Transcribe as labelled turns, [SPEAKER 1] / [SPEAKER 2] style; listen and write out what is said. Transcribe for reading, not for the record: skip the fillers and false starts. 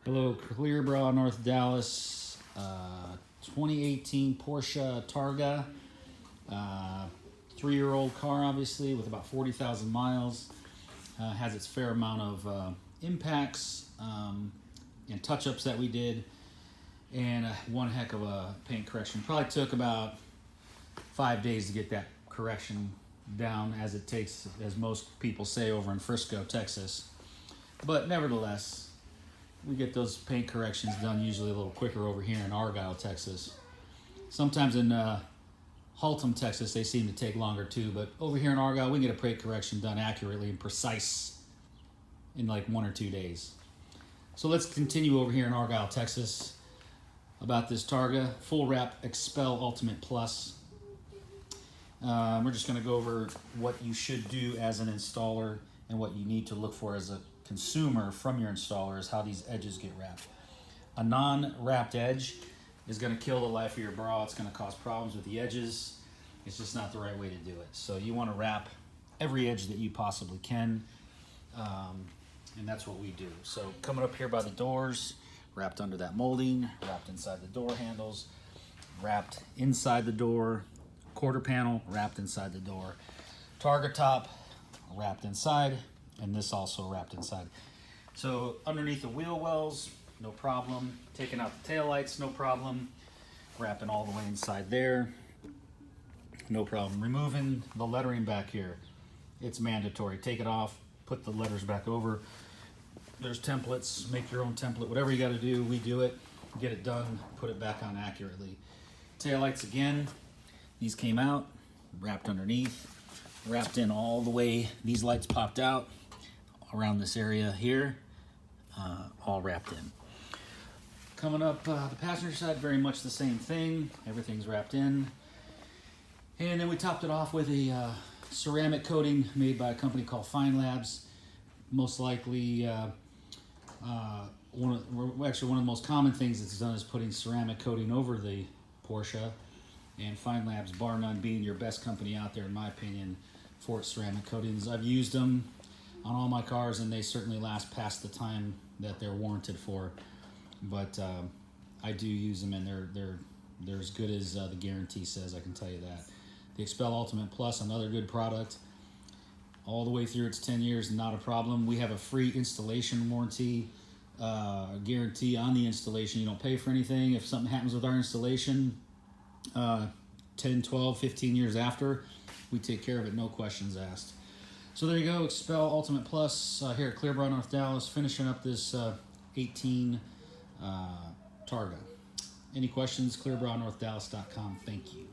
[SPEAKER 1] Hello, Clearbrow, North Dallas, 2018 Porsche Targa, 3-year-old car, obviously, with about 40,000 miles. Has its fair amount of impacts and touch-ups that we did, and one heck of a paint correction. Probably took about 5 days to get that correction down, as it takes, as most people say, over in Frisco, Texas. But nevertheless, we get those paint corrections done usually a little quicker over here in Argyle, Texas. Sometimes in Haltom, Texas, they seem to take longer too, but over here in Argyle, we can get a paint correction done accurately and precise in like 1 or 2 days. So let's continue over here in Argyle, Texas, about this Targa Full Wrap Expel Ultimate Plus. We're just going to go over what you should do as an installer and what you need to look for as a consumer from your installer, is how these edges get wrapped. A non-wrapped edge is going to kill the life of your bra. It's going to cause problems with the edges. It's just not the right way to do it. So you want to wrap every edge that you possibly can, and that's what we do. So coming up here by the doors, wrapped under that molding, wrapped inside the door handles, wrapped inside the door, quarter panel wrapped inside the door, Targa top wrapped inside, and this also wrapped inside. So underneath the wheel wells, no problem. Taking out the taillights, no problem. Wrapping all the way inside there, no problem. Removing the lettering back here, it's mandatory. Take it off, put the letters back over. There's templates, make your own template. Whatever you gotta do, we do it. Get it done, put it back on accurately. Taillights again, these came out, wrapped underneath, wrapped in all the way. These lights popped out around this area here, all wrapped in. Coming up the passenger side, very much the same thing. Everything's wrapped in. And then we topped it off with a ceramic coating made by a company called Fine Labs. Most likely, one of the most common things that's done is putting ceramic coating over the Porsche. And Fine Labs, bar none, being your best company out there, in my opinion, for ceramic coatings. I've used them on all my cars, and they certainly last past the time that they're warranted for. But I do use them, and they're as good as the guarantee says, I can tell you that. The Expel Ultimate Plus, another good product. All the way through, it's 10 years, not a problem. We have a free installation warranty, guarantee on the installation. You don't pay for anything. If something happens with our installation, 10, 12, 15 years after, we take care of it, no questions asked. So there you go, Expel Ultimate Plus here at Clearbrow, North Dallas, finishing up this 18 Targa. Any questions, clearbrownorthdallas.com. Thank you.